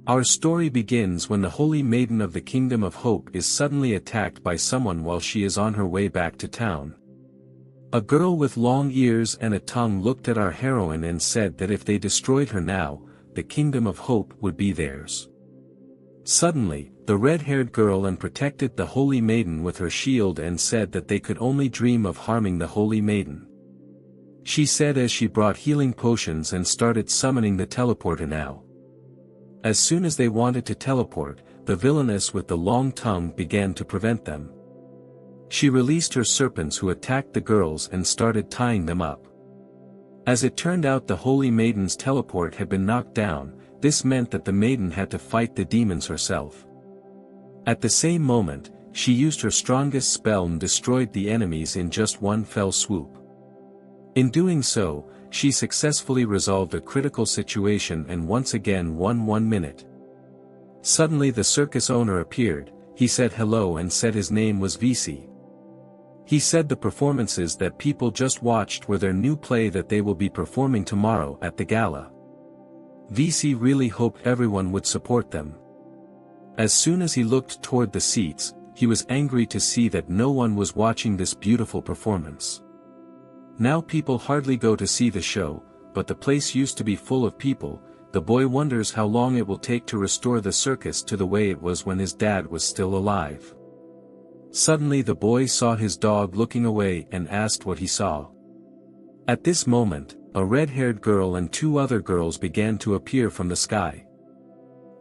Our story begins when the Holy Maiden of the Kingdom of Hope is suddenly attacked by someone while she is on her way back to town. A girl with long ears and a tongue looked at our heroine and said that if they destroyed her now, the Kingdom of Hope would be theirs. Suddenly, the red-haired girl protected the Holy Maiden with her shield and said that they could only dream of harming the Holy Maiden. She said as she brought healing potions and started summoning the teleporter now. As soon as they wanted to teleport, the villainess with the long tongue began to prevent them. She released her serpents who attacked the girls and started tying them up. As it turned out, the Holy Maiden's teleport had been knocked down. This meant that the maiden had to fight the demons herself. At the same moment, she used her strongest spell and destroyed the enemies in just one fell swoop. In doing so, she successfully resolved a critical situation and once again won 1 minute. Suddenly the circus owner appeared. He said hello and said his name was VC. He said the performances that people just watched were their new play that they will be performing tomorrow at the gala. VC really hoped everyone would support them. As soon as he looked toward the seats, he was angry to see that no one was watching this beautiful performance. Now people hardly go to see the show, but the place used to be full of people. The boy wonders how long it will take to restore the circus to the way it was when his dad was still alive. Suddenly the boy saw his dog looking away and asked what he saw. At this moment, a red-haired girl and 2 other girls began to appear from the sky.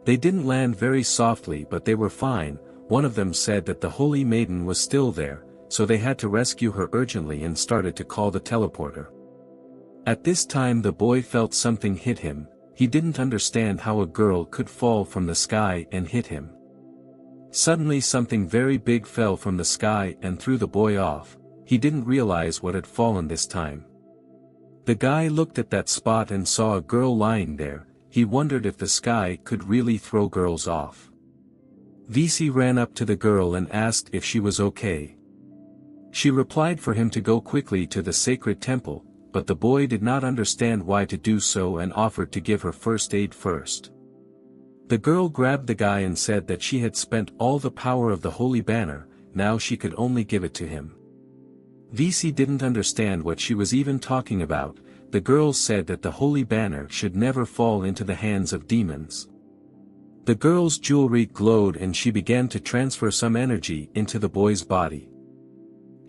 They didn't land very softly, but they were fine. One of them said that the Holy Maiden was still there, so they had to rescue her urgently and started to call the teleporter. At this time the boy felt something hit him. He didn't understand how a girl could fall from the sky and hit him. Suddenly something very big fell from the sky and threw the boy off. He didn't realize what had fallen this time. The guy looked at that spot and saw a girl lying there. He wondered if the sky could really throw girls off. VC ran up to the girl and asked if she was okay. She replied for him to go quickly to the sacred temple, but the boy did not understand why to do so and offered to give her first aid first. The girl grabbed the guy and said that she had spent all the power of the holy banner, now she could only give it to him. VC didn't understand what she was even talking about. The girl said that the holy banner should never fall into the hands of demons. The girl's jewelry glowed and she began to transfer some energy into the boy's body.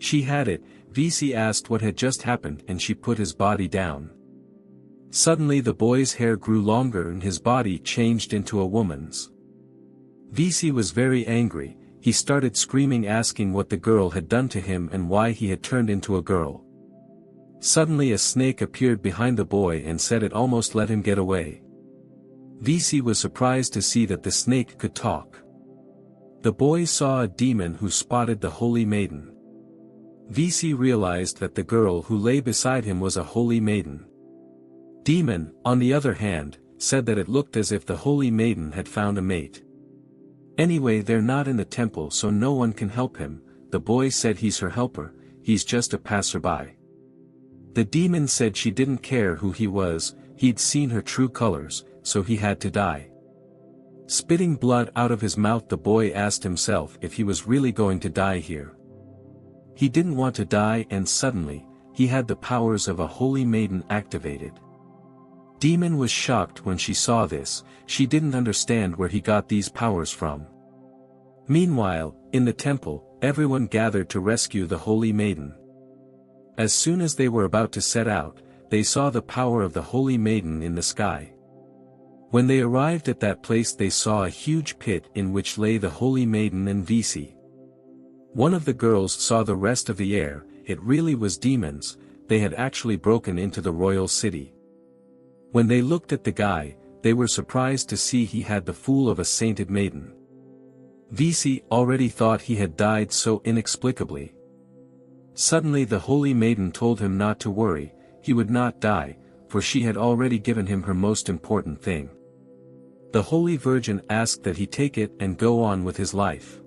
She had it. VC asked what had just happened and she put his body down. Suddenly the boy's hair grew longer and his body changed into a woman's. VC was very angry. He started screaming, asking what the girl had done to him and why he had turned into a girl. Suddenly a snake appeared behind the boy and said it almost let him get away. VC was surprised to see that the snake could talk. The boy saw a demon who spotted the Holy Maiden. VC realized that the girl who lay beside him was a Holy Maiden. Demon, on the other hand, said that it looked as if the Holy Maiden had found a mate. Anyway, they're not in the temple, so no one can help him. The boy said he's her helper, he's just a passerby. The demon said she didn't care who he was, he'd seen her true colors, so he had to die. Spitting blood out of his mouth, the boy asked himself if he was really going to die here. He didn't want to die, and suddenly, he had the powers of a Holy Maiden activated. Demon was shocked when she saw this. She didn't understand where he got these powers from. Meanwhile, in the temple, everyone gathered to rescue the Holy Maiden. As soon as they were about to set out, they saw the power of the Holy Maiden in the sky. When they arrived at that place, they saw a huge pit in which lay the Holy Maiden and VC. One of the girls saw the rest of the air. It really was demons. They had actually broken into the royal city. When they looked at the guy, they were surprised to see he had the fool of a sainted maiden. VC already thought he had died so inexplicably. Suddenly the Holy Maiden told him not to worry, he would not die, for she had already given him her most important thing. The Holy Virgin asked that he take it and go on with his life.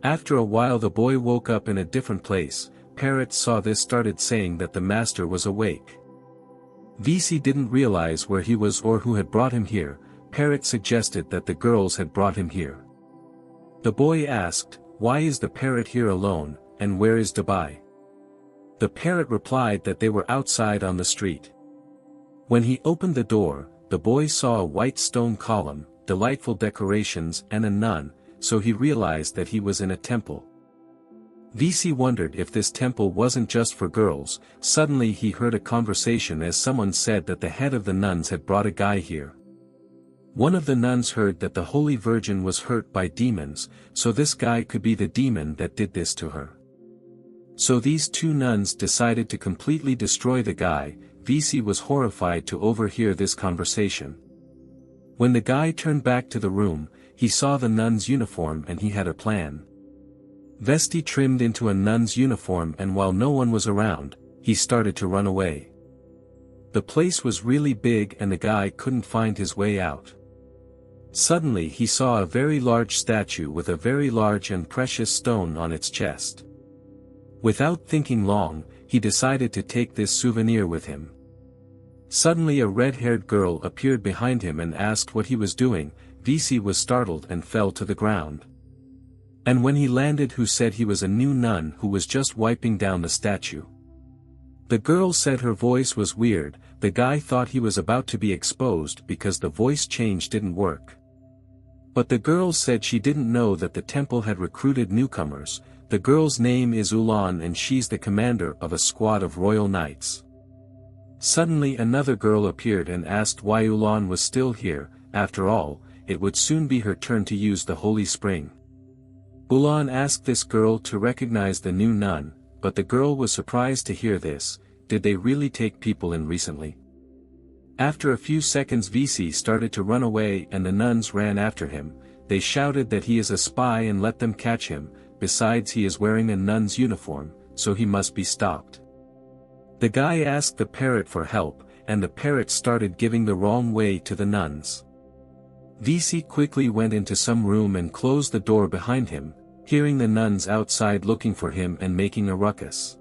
After a while the boy woke up in a different place. Parrots saw this, started saying that the master was awake. VC didn't realize where he was or who had brought him here, parrot suggested that the girls had brought him here. The boy asked, "Why is the parrot here alone, and where is Dabai?" The parrot replied that they were outside on the street. When he opened the door, the boy saw a white stone column, delightful decorations and a nun, so he realized that he was in a temple. VC wondered if this temple wasn't just for girls. Suddenly he heard a conversation as someone said that the head of the nuns had brought a guy here. One of the nuns heard that the Holy Virgin was hurt by demons, so this guy could be the demon that did this to her. So these two nuns decided to completely destroy the guy. VC was horrified to overhear this conversation. When the guy turned back to the room, he saw the nun's uniform and he had a plan. Vesti trimmed into a nun's uniform, and while no one was around, he started to run away. The place was really big and the guy couldn't find his way out. Suddenly he saw a very large statue with a very large and precious stone on its chest. Without thinking long, he decided to take this souvenir with him. Suddenly a red-haired girl appeared behind him and asked what he was doing. VC was startled and fell to the ground. And when he landed, who said he was a new nun who was just wiping down the statue. The girl said her voice was weird. The guy thought he was about to be exposed because the voice change didn't work. But the girl said she didn't know that the temple had recruited newcomers. The girl's name is Ulan and she's the commander of a squad of royal knights. Suddenly another girl appeared and asked why Ulan was still here. After all, it would soon be her turn to use the holy spring. Ulan asked this girl to recognize the new nun, but the girl was surprised to hear this. Did they really take people in recently? After a few seconds VC started to run away and the nuns ran after him. They shouted that he is a spy and let them catch him. Besides, he is wearing a nun's uniform, so he must be stopped. The guy asked the parrot for help, and the parrot started giving the wrong way to the nuns. VC quickly went into some room and closed the door behind him, hearing the nuns outside looking for him and making a ruckus.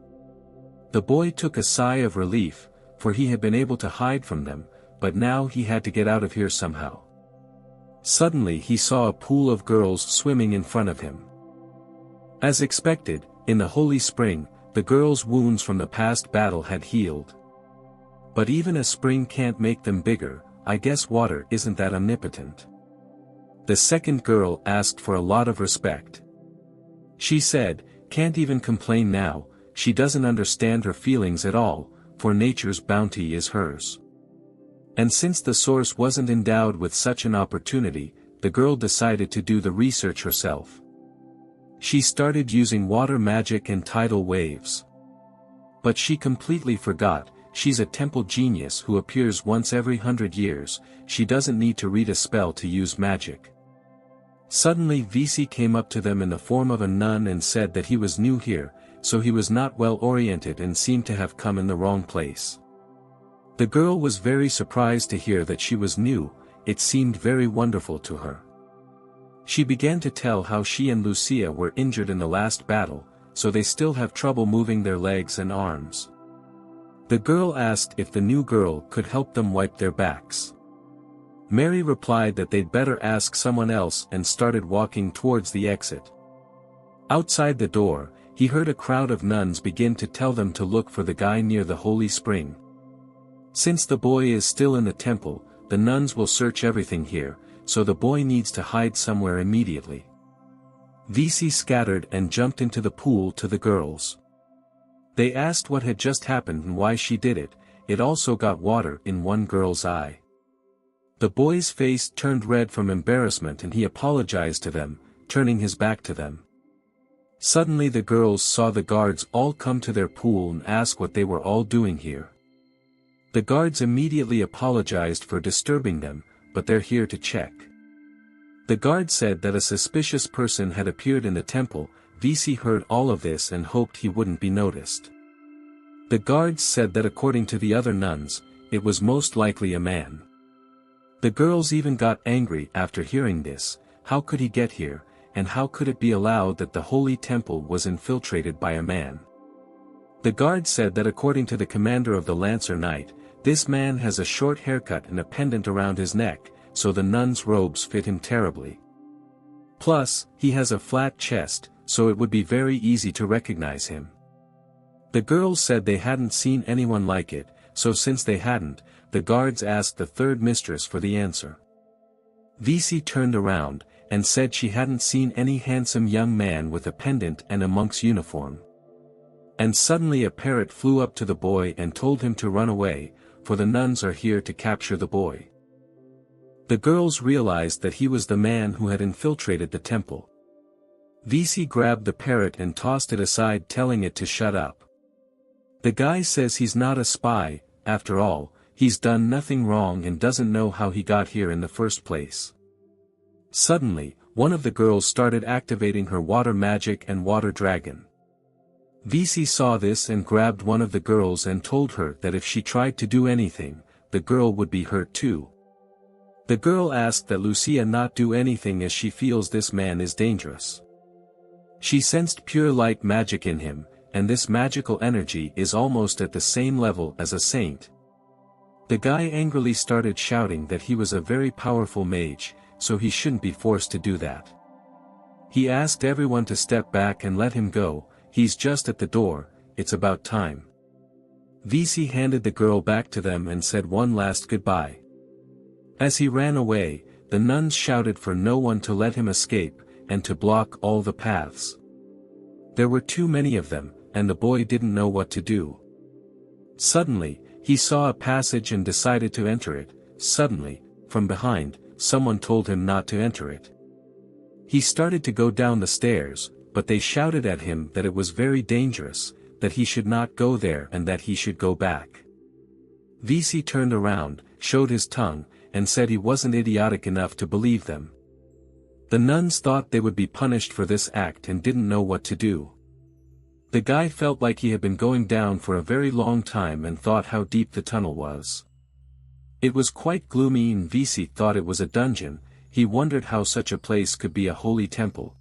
The boy took a sigh of relief, for he had been able to hide from them, but now he had to get out of here somehow. Suddenly he saw a pool of girls swimming in front of him. As expected, in the holy spring, the girls' wounds from the past battle had healed. But even a spring can't make them bigger. I guess water isn't that omnipotent. The second girl asked for a lot of respect. She said, "Can't even complain now." She doesn't understand her feelings at all, for nature's bounty is hers. And since the source wasn't endowed with such an opportunity, the girl decided to do the research herself. She started using water magic and tidal waves. But she completely forgot, she's a temple genius who appears once every 100 years, she doesn't need to read a spell to use magic. Suddenly VC came up to them in the form of a nun and said that he was new here, so he was not well oriented and seemed to have come in the wrong place. The girl was very surprised to hear that she was new. It seemed very wonderful to her. She began to tell how she and Lucia were injured in the last battle, so they still have trouble moving their legs and arms. The girl asked if the new girl could help them wipe their backs. Mary replied that they'd better ask someone else and started walking towards the exit. Outside the door, he heard a crowd of nuns begin to tell them to look for the guy near the holy spring. Since the boy is still in the temple, the nuns will search everything here, so the boy needs to hide somewhere immediately. VC scattered and jumped into the pool to the girls. They asked what had just happened and why she did it. It also got water in one girl's eye. The boy's face turned red from embarrassment and he apologized to them, turning his back to them. Suddenly the girls saw the guards all come to their pool and ask what they were all doing here. The guards immediately apologized for disturbing them, but they're here to check. The guard said that a suspicious person had appeared in the temple. VC heard all of this and hoped he wouldn't be noticed. The guards said that according to the other nuns, it was most likely a man. The girls even got angry after hearing this. How could he get here, and how could it be allowed that the holy temple was infiltrated by a man? The guard said that according to the commander of the Lancer Knight, this man has a short haircut and a pendant around his neck, so the nun's robes fit him terribly. Plus, he has a flat chest, so it would be very easy to recognize him. The girls said they hadn't seen anyone like it, so since they hadn't, the guards asked the third mistress for the answer. VC turned around, and said she hadn't seen any handsome young man with a pendant and a monk's uniform. And suddenly a parrot flew up to the boy and told him to run away, for the nuns are here to capture the boy. The girls realized that he was the man who had infiltrated the temple. VC grabbed the parrot and tossed it aside, telling it to shut up. The guy says he's not a spy, after all, he's done nothing wrong and doesn't know how he got here in the first place. Suddenly, one of the girls started activating her water magic and water dragon. VC saw this and grabbed one of the girls and told her that if she tried to do anything, the girl would be hurt too. The girl asked that Lucia not do anything as she feels this man is dangerous. She sensed pure light magic in him, and this magical energy is almost at the same level as a saint. The guy angrily started shouting that he was a very powerful mage, so he shouldn't be forced to do that. He asked everyone to step back and let him go, he's just at the door, it's about time. VC handed the girl back to them and said one last goodbye. As he ran away, the nuns shouted for no one to let him escape, and to block all the paths. There were too many of them, and the boy didn't know what to do. Suddenly, he saw a passage and decided to enter it. Suddenly, from behind, someone told him not to enter it. He started to go down the stairs, but they shouted at him that it was very dangerous, that he should not go there and that he should go back. VC turned around, showed his tongue, and said he wasn't idiotic enough to believe them. The nuns thought they would be punished for this act and didn't know what to do. The guy felt like he had been going down for a very long time and thought how deep the tunnel was. It was quite gloomy and VC thought it was a dungeon. He wondered how such a place could be a holy temple.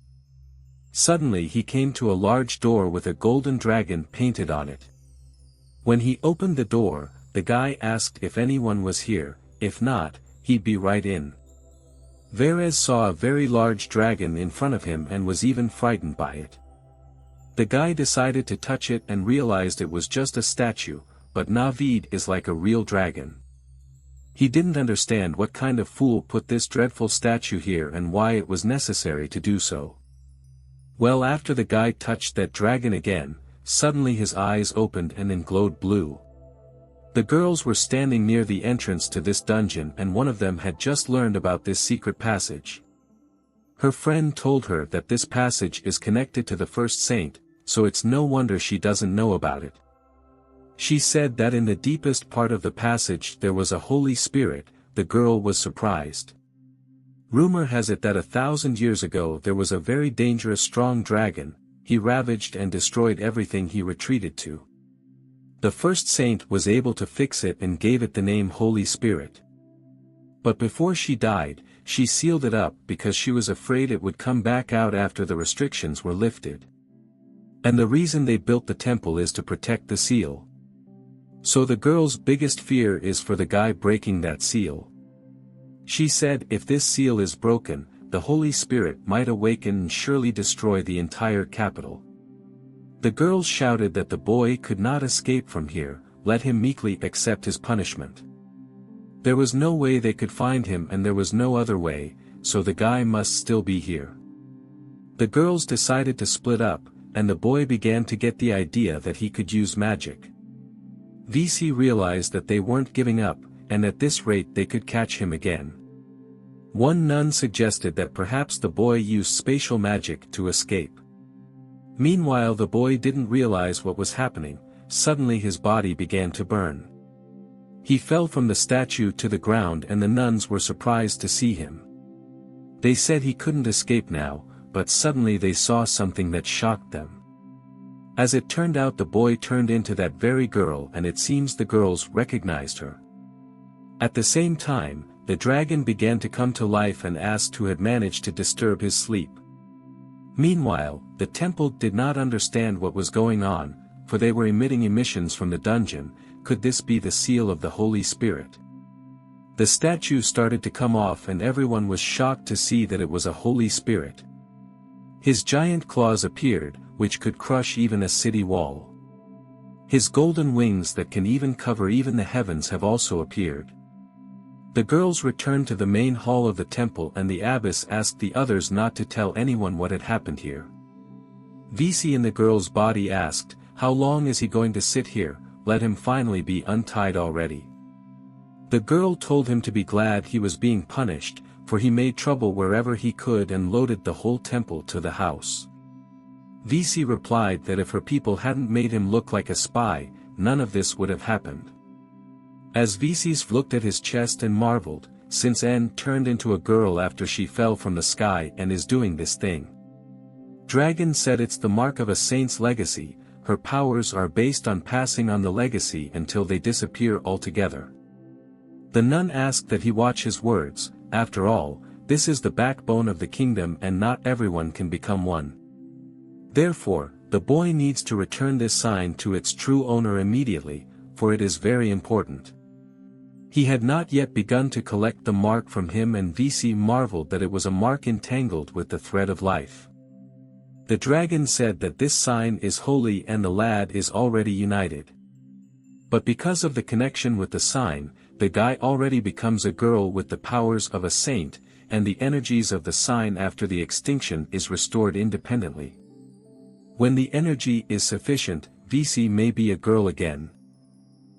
Suddenly he came to a large door with a golden dragon painted on it. When he opened the door, the guy asked if anyone was here, if not, he'd be right in. Verez saw a very large dragon in front of him and was even frightened by it. The guy decided to touch it and realized it was just a statue, but Navid is like a real dragon. He didn't understand what kind of fool put this dreadful statue here and why it was necessary to do so. Well, after the guy touched that dragon again, suddenly his eyes opened and then glowed blue. The girls were standing near the entrance to this dungeon and one of them had just learned about this secret passage. Her friend told her that this passage is connected to the first saint, so it's no wonder she doesn't know about it. She said that in the deepest part of the passage there was a Holy Spirit. The girl was surprised. Rumor has it that 1,000 years ago there was a very dangerous strong dragon. He ravaged and destroyed everything he retreated to. The first saint was able to fix it and gave it the name Holy Spirit. But before she died, she sealed it up because she was afraid it would come back out after the restrictions were lifted. And the reason they built the temple is to protect the seal. So the girl's biggest fear is for the guy breaking that seal. She said if this seal is broken, the Holy Spirit might awaken and surely destroy the entire capital. The girls shouted that the boy could not escape from here, let him meekly accept his punishment. There was no way they could find him and there was no other way, so the guy must still be here. The girls decided to split up, and the boy began to get the idea that he could use magic. VC realized that they weren't giving up, and at this rate they could catch him again. One nun suggested that perhaps the boy used spatial magic to escape. Meanwhile the boy didn't realize what was happening. Suddenly his body began to burn. He fell from the statue to the ground and the nuns were surprised to see him. They said he couldn't escape now, but suddenly they saw something that shocked them. As it turned out the boy turned into that very girl and it seems the girls recognized her. At the same time, the dragon began to come to life and asked who had managed to disturb his sleep. Meanwhile, the temple did not understand what was going on, for they were emitting emissions from the dungeon. Could this be the seal of the Holy Spirit? The statue started to come off and everyone was shocked to see that it was a holy spirit. His giant claws appeared, which could crush even a city wall. His golden wings that can even cover even the heavens have also appeared. The girls returned to the main hall of the temple and the abbess asked the others not to tell anyone what had happened here. VC in the girl's body asked, "How long is he going to sit here? Let him finally be untied already." The girl told him to be glad he was being punished, for he made trouble wherever he could and loaded the whole temple to the house. VC replied that if her people hadn't made him look like a spy, none of this would have happened. As VC's looked at his chest and marveled, since N turned into a girl after she fell from the sky and is doing this thing. Dragon said it's the mark of a saint's legacy, her powers are based on passing on the legacy until they disappear altogether. The nun asked that he watch his words, after all, this is the backbone of the kingdom and not everyone can become one. Therefore, the boy needs to return this sign to its true owner immediately, for it is very important. He had not yet begun to collect the mark from him and VC marveled that it was a mark entangled with the thread of life. The dragon said that this sign is holy and the lad is already united. But because of the connection with the sign, the guy already becomes a girl with the powers of a saint, and the energies of the sign after the extinction is restored independently. When the energy is sufficient, VC may be a girl again.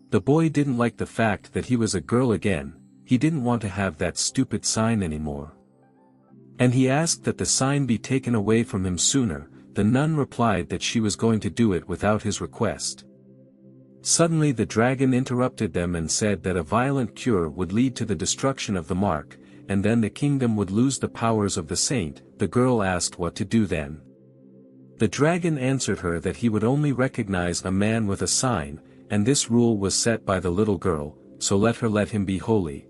The boy didn't like the fact that he was a girl again, he didn't want to have that stupid sign anymore. And he asked that the sign be taken away from him sooner. The nun replied that she was going to do it without his request. Suddenly the dragon interrupted them and said that a violent cure would lead to the destruction of the mark, and then the kingdom would lose the powers of the saint. The girl asked what to do then. The dragon answered her that he would only recognize a man with a sign, and this rule was set by the little girl, so let him be holy.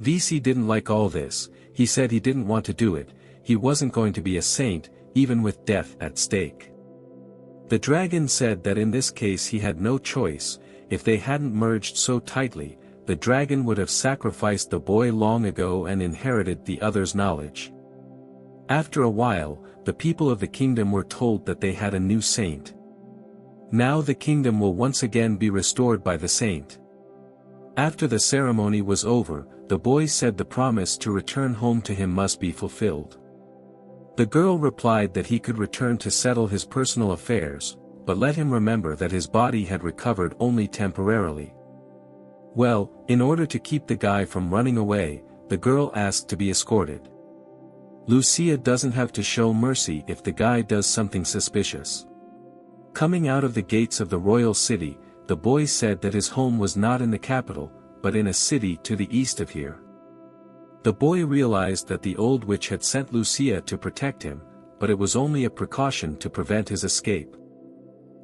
VC didn't like all this, he said he didn't want to do it, he wasn't going to be a saint, even with death at stake. The dragon said that in this case he had no choice, if they hadn't merged so tightly, the dragon would have sacrificed the boy long ago and inherited the other's knowledge. After a while, the people of the kingdom were told that they had a new saint. Now the kingdom will once again be restored by the saint. After the ceremony was over, the boy said the promise to return home to him must be fulfilled. The girl replied that he could return to settle his personal affairs, but let him remember that his body had recovered only temporarily. Well, in order to keep the guy from running away, the girl asked to be escorted. Lucia doesn't have to show mercy if the guy does something suspicious. Coming out of the gates of the royal city, the boy said that his home was not in the capital, but in a city to the east of here. The boy realized that the old witch had sent Lucia to protect him, but it was only a precaution to prevent his escape.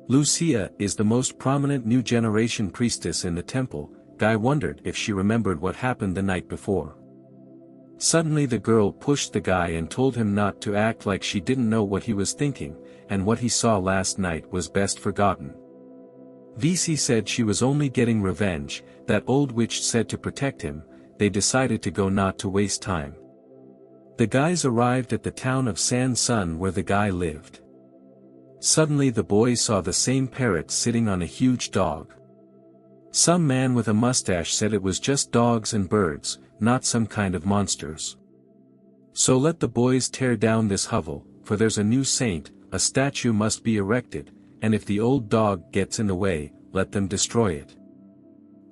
Lucia is the most prominent new generation priestess in the temple. Guy wondered if she remembered what happened the night before. Suddenly the girl pushed the guy and told him not to act like she didn't know what he was thinking, and what he saw last night was best forgotten. VC said she was only getting revenge, that old witch said to protect him. They decided to go not to waste time. The guys arrived at the town of San Sun where the guy lived. Suddenly the boy saw the same parrot sitting on a huge dog. Some man with a mustache said it was just dogs and birds, not some kind of monsters. So let the boys tear down this hovel, for there's a new saint, a statue must be erected, and if the old dog gets in the way, let them destroy it.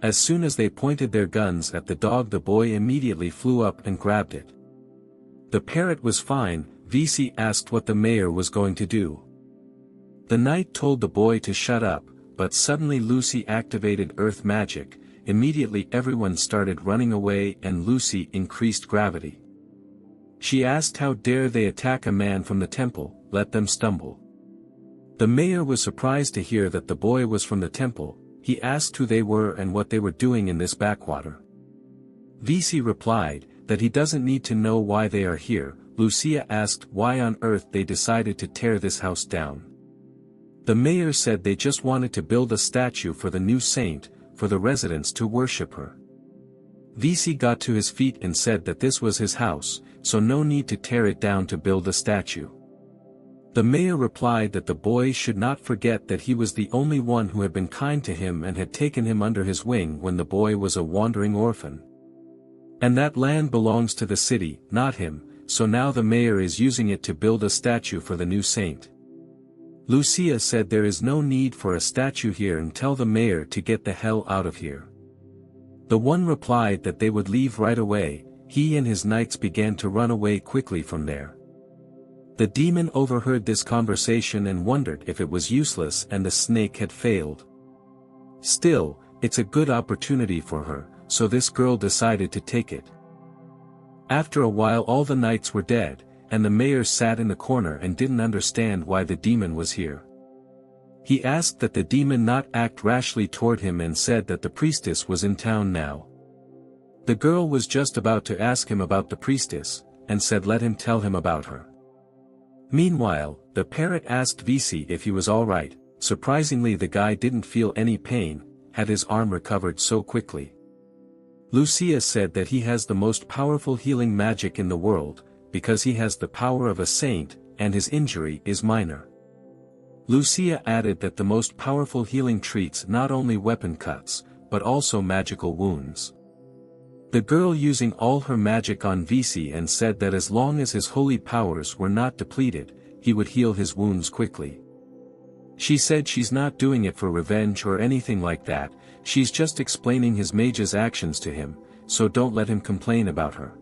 As soon as they pointed their guns at the dog, the boy immediately flew up and grabbed it. The parrot was fine. VC asked what the mayor was going to do. The knight told the boy to shut up, but suddenly Lucy activated earth magic. Immediately everyone started running away and Lucy increased gravity. She asked how dare they attack a man from the temple, let them stumble. The mayor was surprised to hear that the boy was from the temple. He asked who they were and what they were doing in this backwater. VC replied that he doesn't need to know why they are here. Lucia asked why on earth they decided to tear this house down. The mayor said they just wanted to build a statue for the new saint, for the residents to worship her. VC got to his feet and said that this was his house, so no need to tear it down to build a statue. The mayor replied that the boy should not forget that he was the only one who had been kind to him and had taken him under his wing when the boy was a wandering orphan. And that land belongs to the city, not him, so now the mayor is using it to build a statue for the new saint. Lucia said there is no need for a statue here and tell the mayor to get the hell out of here. The one replied that they would leave right away. He and his knights began to run away quickly from there. The demon overheard this conversation and wondered if it was useless and the snake had failed. Still, it's a good opportunity for her, so this girl decided to take it. After a while all the knights were dead, and the mayor sat in the corner and didn't understand why the demon was here. He asked that the demon not act rashly toward him and said that the priestess was in town now. The girl was just about to ask him about the priestess, and said let him tell him about her. Meanwhile, the parrot asked VC if he was alright. Surprisingly the guy didn't feel any pain, had his arm recovered so quickly. Lucia said that he has the most powerful healing magic in the world, because he has the power of a saint, and his injury is minor. Lucia added that the most powerful healing treats not only weapon cuts, but also magical wounds. The girl using all her magic on VC and said that as long as his holy powers were not depleted, he would heal his wounds quickly. She said she's not doing it for revenge or anything like that, she's just explaining his mage's actions to him, so don't let him complain about her.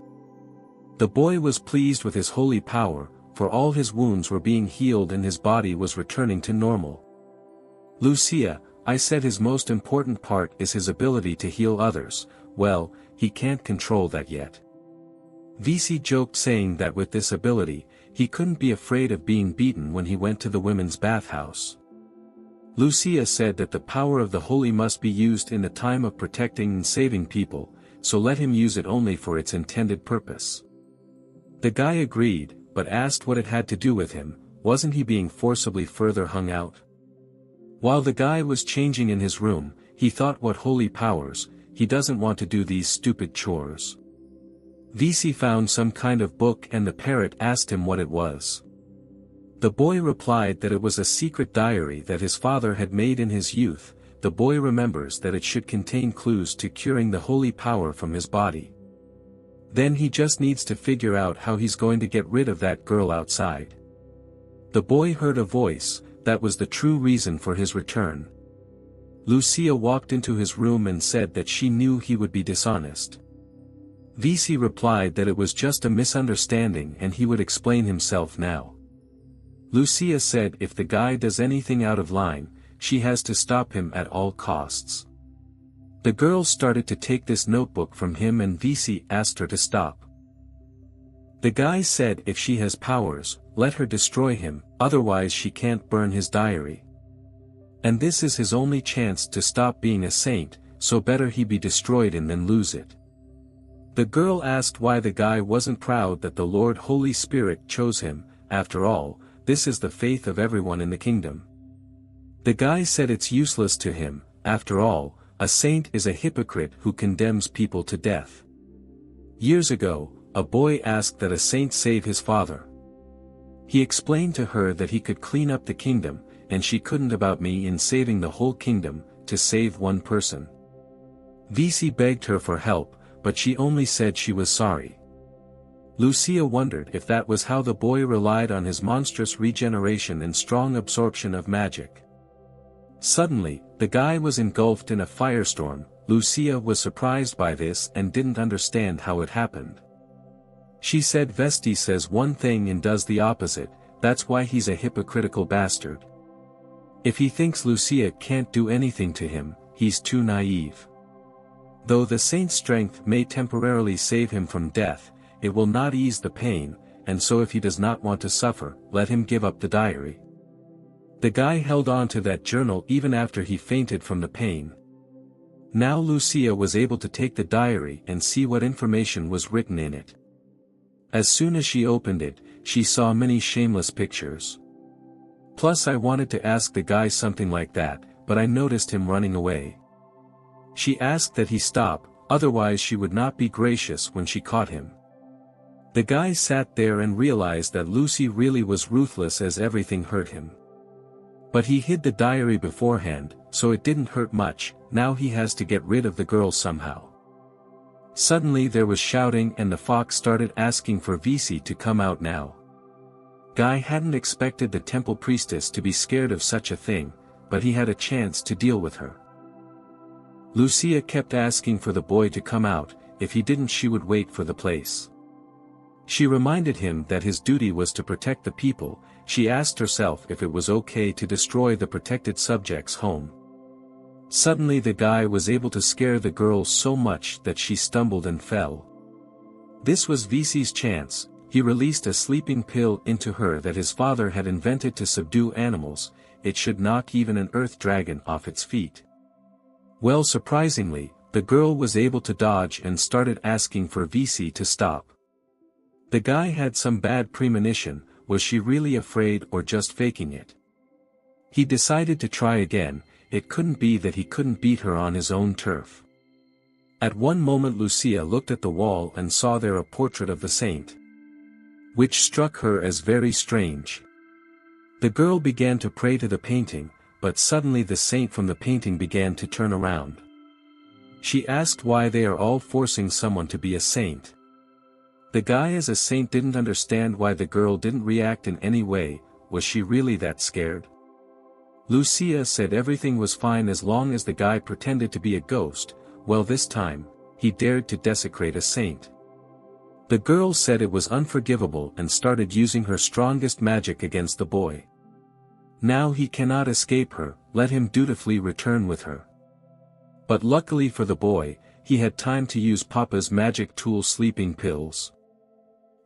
The boy was pleased with his holy power, for all his wounds were being healed and his body was returning to normal. Lucia, I said his most important part is his ability to heal others. Well, he can't control that yet. VC joked saying that with this ability, he couldn't be afraid of being beaten when he went to the women's bathhouse. Lucia said that the power of the holy must be used in the time of protecting and saving people, so let him use it only for its intended purpose. The guy agreed, but asked what it had to do with him. Wasn't he being forcibly further hung out? While the guy was changing in his room, he thought what holy powers, he doesn't want to do these stupid chores. VC found some kind of book and the parrot asked him what it was. The boy replied that it was a secret diary that his father had made in his youth. The boy remembers that it should contain clues to curing the holy power from his body. Then he just needs to figure out how he's going to get rid of that girl outside. The boy heard a voice, that was the true reason for his return. Lucia walked into his room and said that she knew he would be dishonest. VC replied that it was just a misunderstanding and he would explain himself now. Lucia said if the guy does anything out of line, she has to stop him at all costs. The girl started to take this notebook from him and VC asked her to stop. The guy said if she has powers, let her destroy him, otherwise she can't burn his diary. And this is his only chance to stop being a saint, so better he be destroyed and then lose it. The girl asked why the guy wasn't proud that the Lord Holy Spirit chose him. After all, this is the faith of everyone in the kingdom. The guy said it's useless to him. After all, a saint is a hypocrite who condemns people to death. Years ago, a boy asked that a saint save his father. He explained to her that he could clean up the kingdom, and she couldn't about me in saving the whole kingdom, to save one person. VC begged her for help, but she only said she was sorry. Lucia wondered if that was how the boy relied on his monstrous regeneration and strong absorption of magic. Suddenly, the guy was engulfed in a firestorm. Lucia was surprised by this and didn't understand how it happened. She said Vesti says one thing and does the opposite, that's why he's a hypocritical bastard. If he thinks Lucia can't do anything to him, he's too naive. Though the saint's strength may temporarily save him from death, it will not ease the pain, and so if he does not want to suffer, let him give up the diary. The guy held on to that journal even after he fainted from the pain. Now Lucia was able to take the diary and see what information was written in it. As soon as she opened it, she saw many shameless pictures. Plus I wanted to ask the guy something like that, but I noticed him running away. She asked that he stop. otherwise she would not be gracious when she caught him. The guy sat there and realized that Lucy really was ruthless as everything hurt him. But he hid the diary beforehand, so it didn't hurt much. Now he has to get rid of the girl somehow. Suddenly there was shouting and the fox started asking for VC to come out now. Guy hadn't expected the temple priestess to be scared of such a thing, but he had a chance to deal with her. Lucia kept asking for the boy to come out. If he didn't, she would wait for the place. She reminded him that his duty was to protect the people. She asked herself if it was okay to destroy the protected subject's home. Suddenly the guy was able to scare the girl so much that she stumbled and fell. This was VC's chance. He released a sleeping pill into her that his father had invented to subdue animals. It should knock even an earth dragon off its feet. Well, surprisingly, the girl was able to dodge and started asking for VC to stop. The guy had some bad premonition. Was she really afraid or just faking it? He decided to try again. It couldn't be that he couldn't beat her on his own turf. At one moment Lucia looked at the wall and saw there a portrait of the saint, which struck her as very strange. The girl began to pray to the painting, but suddenly the saint from the painting began to turn around. She asked why they are all forcing someone to be a saint. The guy as a saint didn't understand why the girl didn't react in any way. Was she really that scared? Lucia said everything was fine as long as the guy pretended to be a ghost. Well, this time, he dared to desecrate a saint. The girl said it was unforgivable and started using her strongest magic against the boy. Now he cannot escape her. Let him dutifully return with her. But luckily for the boy, he had time to use Papa's magic tool, sleeping pills.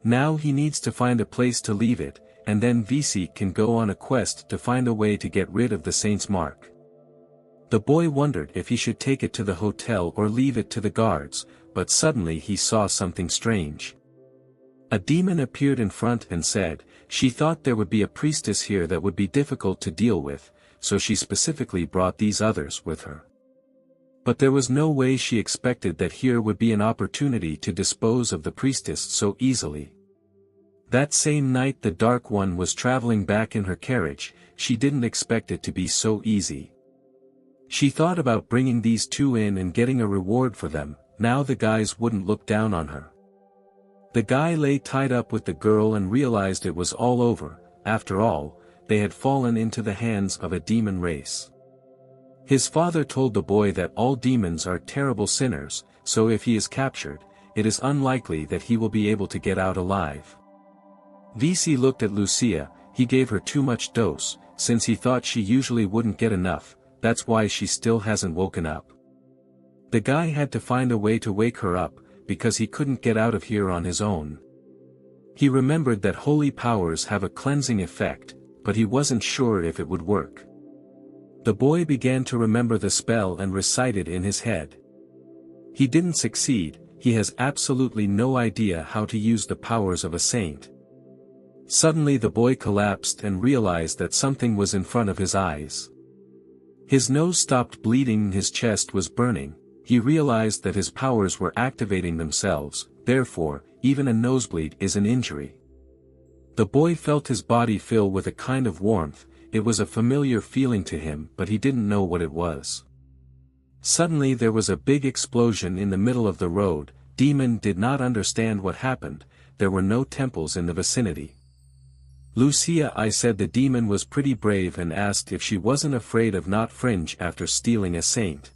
Now he needs to find a place to leave it, and then VC can go on a quest to find a way to get rid of the saint's mark. The boy wondered if he should take it to the hotel or leave it to the guards, but suddenly he saw something strange. A demon appeared in front and said, she thought there would be a priestess here that would be difficult to deal with, so she specifically brought these others with her. But there was no way she expected that here would be an opportunity to dispose of the priestess so easily. That same night the Dark One was traveling back in her carriage. She didn't expect it to be so easy. She thought about bringing these two in and getting a reward for them. Now the guys wouldn't look down on her. The guy lay tied up with the girl and realized it was all over. After all, they had fallen into the hands of a demon race. His father told the boy that all demons are terrible sinners, so if he is captured, it is unlikely that he will be able to get out alive. VC looked at Lucia. He gave her too much dose, since he thought she usually wouldn't get enough. That's why she still hasn't woken up. The guy had to find a way to wake her up, because he couldn't get out of here on his own. He remembered that holy powers have a cleansing effect, but he wasn't sure if it would work. The boy began to remember the spell and recite it in his head. He didn't succeed. He has absolutely no idea how to use the powers of a saint. Suddenly the boy collapsed and realized that something was in front of his eyes. His nose stopped bleeding and his chest was burning. He realized that his powers were activating themselves, therefore, even a nosebleed is an injury. The boy felt his body fill with a kind of warmth. It was a familiar feeling to him, but he didn't know what it was. Suddenly there was a big explosion in the middle of the road. Demon did not understand what happened. There were no temples in the vicinity. Lucia I said the demon was pretty brave and asked if she wasn't afraid of not fringe after stealing a saint.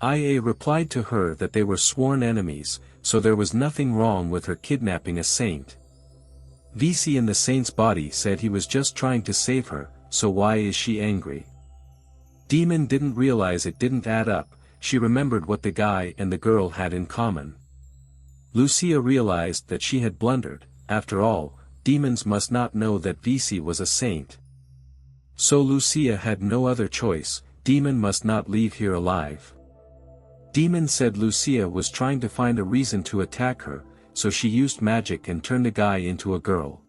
IA replied to her that they were sworn enemies, so there was nothing wrong with her kidnapping a saint. VC in the saint's body said he was just trying to save her, so why is she angry? Demon didn't realize it didn't add up. She remembered what the guy and the girl had in common. Lucia realized that she had blundered. After all, demons must not know that VC was a saint. So Lucia had no other choice. Demon must not leave here alive. Demon said Lucia was trying to find a reason to attack her, so she used magic and turned the guy into a girl.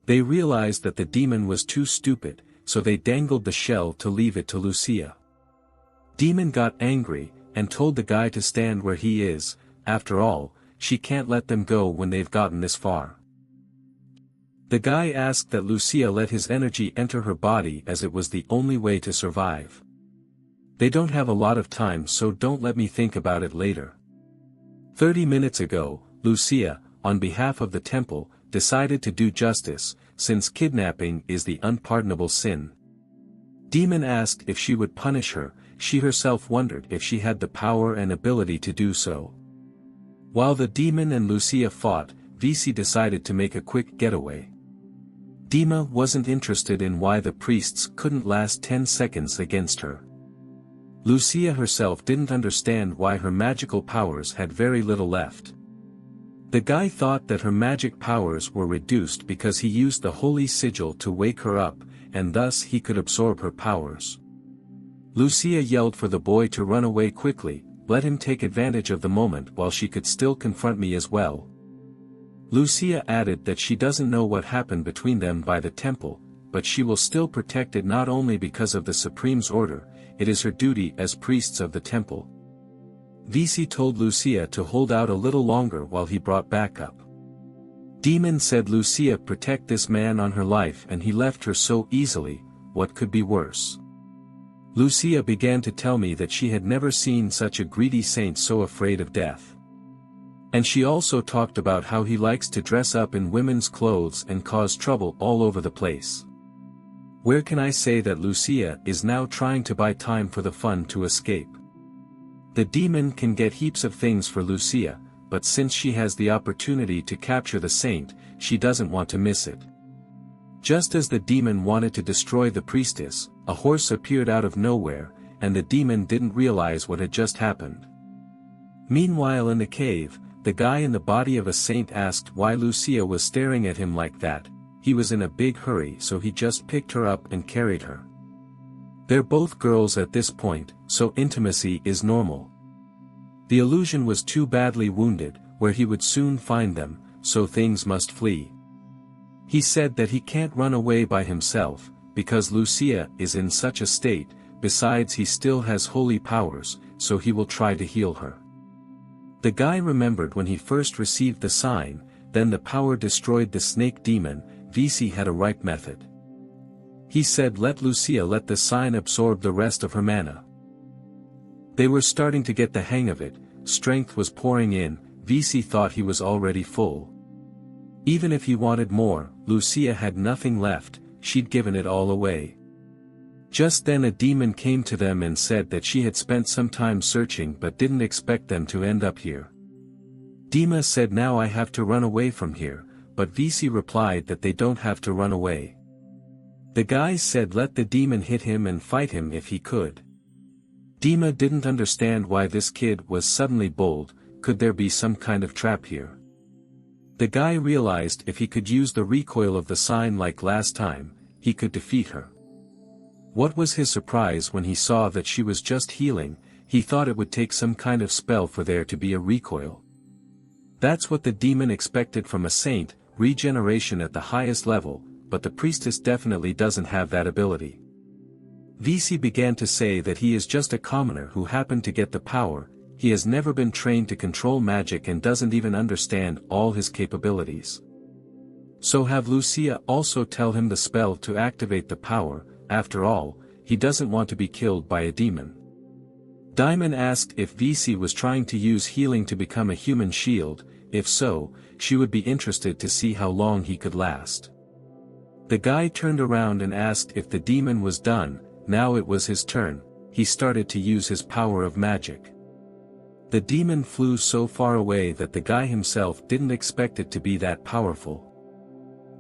They realized that the demon was too stupid, so they dangled the shell to leave it to Lucia. Demon got angry, and told the guy to stand where he is. After all, she can't let them go when they've gotten this far. The guy asked that Lucia let his energy enter her body as it was the only way to survive. They don't have a lot of time, so don't let me think about it later. 30 minutes ago, Lucia, on behalf of the temple, decided to do justice, since kidnapping is the unpardonable sin. Demon asked if she would punish her. She herself wondered if she had the power and ability to do so. While the demon and Lucia fought, VC decided to make a quick getaway. Dima wasn't interested in why the priests couldn't last 10 seconds against her. Lucia herself didn't understand why her magical powers had very little left. The guy thought that her magic powers were reduced because he used the holy sigil to wake her up, and thus he could absorb her powers. Lucia yelled for the boy to run away quickly, let him take advantage of the moment while she could still confront me as well. Lucia added that she doesn't know what happened between them by the temple, but she will still protect it not only because of the Supreme's order, it is her duty as priests of the temple. VC told Lucia to hold out a little longer while he brought backup. Demon said Lucia protect this man on her life and he left her so easily, what could be worse? Lucia began to tell me that she had never seen such a greedy saint so afraid of death. And she also talked about how he likes to dress up in women's clothes and cause trouble all over the place. Where can I say that Lucia is now trying to buy time for the fun to escape? The demon can get heaps of things for Lucia, but since she has the opportunity to capture the saint, she doesn't want to miss it. Just as the demon wanted to destroy the priestess, a horse appeared out of nowhere, and the demon didn't realize what had just happened. Meanwhile in the cave, the guy in the body of a saint asked why Lucia was staring at him like that. He was in a big hurry, so he just picked her up and carried her. They're both girls at this point, so intimacy is normal. The illusion was too badly wounded, where he would soon find them, so things must flee. He said that he can't run away by himself, because Lucia is in such a state, besides he still has holy powers, so he will try to heal her. The guy remembered when he first received the sign, then the power destroyed the snake demon. VC had a right method. He said let Lucia let the sign absorb the rest of her mana. They were starting to get the hang of it, strength was pouring in, VC thought he was already full. Even if he wanted more, Lucia had nothing left, she'd given it all away. Just then a demon came to them and said that she had spent some time searching but didn't expect them to end up here. Dima said now I have to run away from here, but VC replied that they don't have to run away. The guy said let the demon hit him and fight him if he could. Dima didn't understand why this kid was suddenly bold, could there be some kind of trap here? The guy realized if he could use the recoil of the sign like last time, he could defeat her. What was his surprise when he saw that she was just healing, he thought it would take some kind of spell for there to be a recoil. That's what the demon expected from a saint, regeneration at the highest level, but the priestess definitely doesn't have that ability. VC began to say that he is just a commoner who happened to get the power, he has never been trained to control magic and doesn't even understand all his capabilities. So have Lucia also tell him the spell to activate the power, after all, he doesn't want to be killed by a demon. Diamond asked if VC was trying to use healing to become a human shield, if so, she would be interested to see how long he could last. The guy turned around and asked if the demon was done. Now it was his turn, he started to use his power of magic. The demon flew so far away that the guy himself didn't expect it to be that powerful.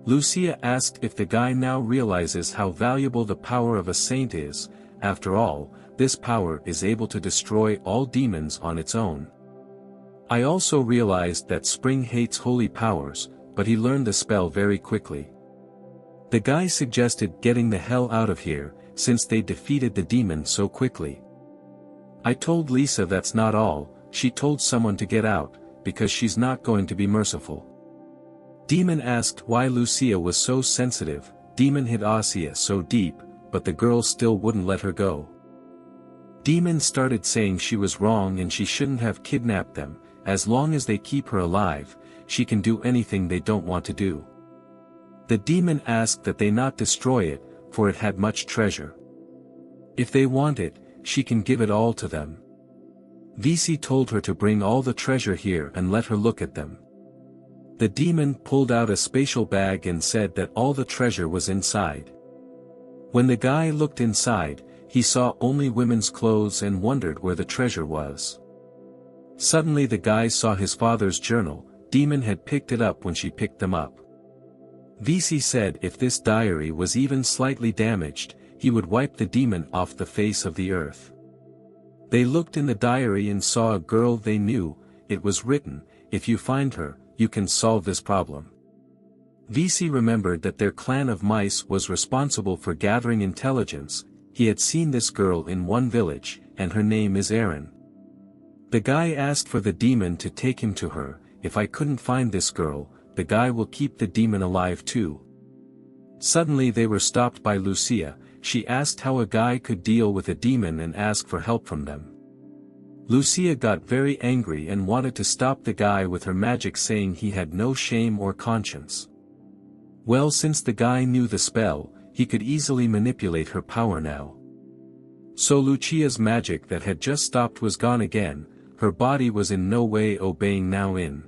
Lucia asked if the guy now realizes how valuable the power of a saint is. After all, this power is able to destroy all demons on its own. I also realized that Spring hates holy powers, but he learned the spell very quickly. The guy suggested getting the hell out of here, since they defeated the demon so quickly. I told Lisa that's not all, she told someone to get out, because she's not going to be merciful. Demon asked why Lucia was so sensitive, Demon hit Asia so deep, but the girl still wouldn't let her go. Demon started saying she was wrong and she shouldn't have kidnapped them. As long as they keep her alive, she can do anything they don't want to do. The demon asked that they not destroy it, for it had much treasure. If they want it, she can give it all to them. VC told her to bring all the treasure here and let her look at them. The demon pulled out a spatial bag and said that all the treasure was inside. When the guy looked inside, he saw only women's clothes and wondered where the treasure was. Suddenly the guy saw his father's journal. Demon had picked it up when she picked them up. VC said if this diary was even slightly damaged, he would wipe the demon off the face of the earth. They looked in the diary and saw a girl they knew. It was written, "If you find her, you can solve this problem." VC remembered that their clan of mice was responsible for gathering intelligence. He had seen this girl in one village, and her name is Erin. The guy asked for the demon to take him to her. If I couldn't find this girl, the guy will keep the demon alive too. Suddenly they were stopped by Lucia. She asked how a guy could deal with a demon and ask for help from them. Lucia got very angry and wanted to stop the guy with her magic, saying he had no shame or conscience. Well, since the guy knew the spell, he could easily manipulate her power now. So Lucia's magic that had just stopped was gone again. Her body was in no way obeying now in.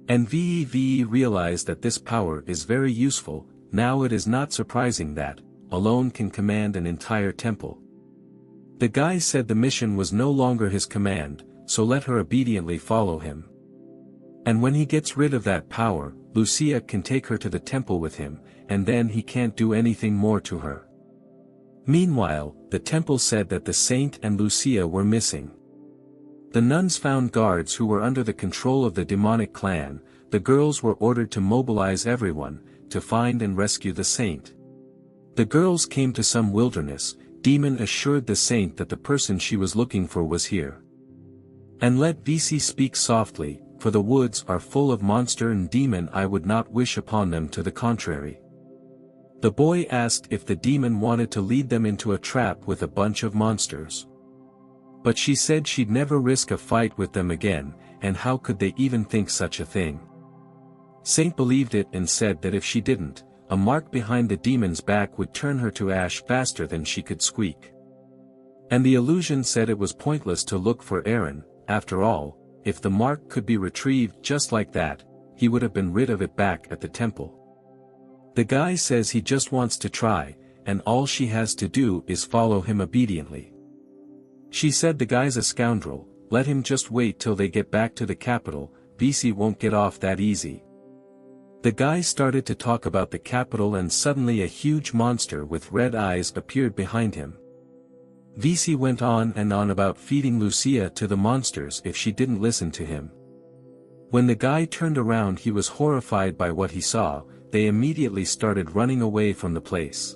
And VE realized that this power is very useful. Now it is not surprising that, alone can command an entire temple. The guy said the mission was no longer his command, so let her obediently follow him. And when he gets rid of that power, Lucia can take her to the temple with him, and then he can't do anything more to her. Meanwhile, the temple said that the saint and Lucia were missing. The nuns found guards who were under the control of the demonic clan. The girls were ordered to mobilize everyone, to find and rescue the saint. The girls came to some wilderness. Demon assured the saint that the person she was looking for was here. And let VC speak softly, for the woods are full of monster and demon. I would not wish upon them, to the contrary. The boy asked if the demon wanted to lead them into a trap with a bunch of monsters. But she said she'd never risk a fight with them again, and how could they even think such a thing? Saint believed it and said that if she didn't, a mark behind the demon's back would turn her to ash faster than she could squeak. And the illusion said it was pointless to look for Erin. After all, if the mark could be retrieved just like that, he would have been rid of it back at the temple. The guy says he just wants to try, and all she has to do is follow him obediently. She said the guy's a scoundrel. Let him just wait till they get back to the capital. VC won't get off that easy. The guy started to talk about the capital and suddenly a huge monster with red eyes appeared behind him. VC went on and on about feeding Lucia to the monsters if she didn't listen to him. When the guy turned around, he was horrified by what he saw. They immediately started running away from the place.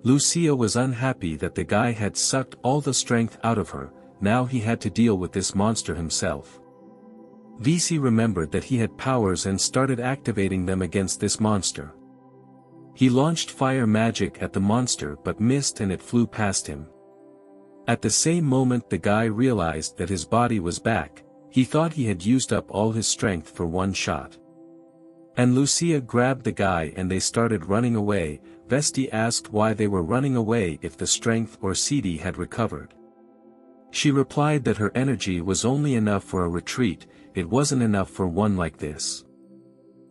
Lucia was unhappy that the guy had sucked all the strength out of her. Now he had to deal with this monster himself. VC remembered that he had powers and started activating them against this monster. He launched fire magic at the monster but missed and it flew past him. At the same moment the guy realized that his body was back. He thought he had used up all his strength for one shot. And Lucia grabbed the guy and they started running away. Vesti asked why they were running away if the strength or CD had recovered. She replied that her energy was only enough for a retreat, it wasn't enough for one like this.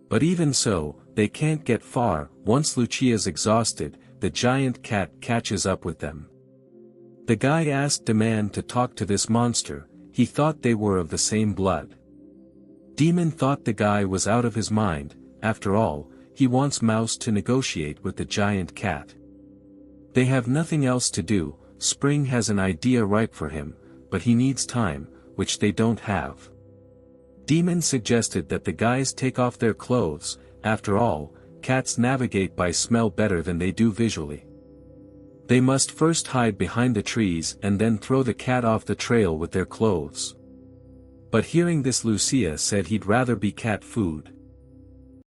But even so, they can't get far. Once Lucia's exhausted, the giant cat catches up with them. The guy asked Demand to talk to this monster. He thought they were of the same blood. Demon thought the guy was out of his mind. After all, he wants Mouse to negotiate with the giant cat. They have nothing else to do. Spring has an idea ripe for him, but he needs time, which they don't have. Demon suggested that the guys take off their clothes. After all, cats navigate by smell better than they do visually. They must first hide behind the trees and then throw the cat off the trail with their clothes. But hearing this, Lucia said he'd rather be cat food.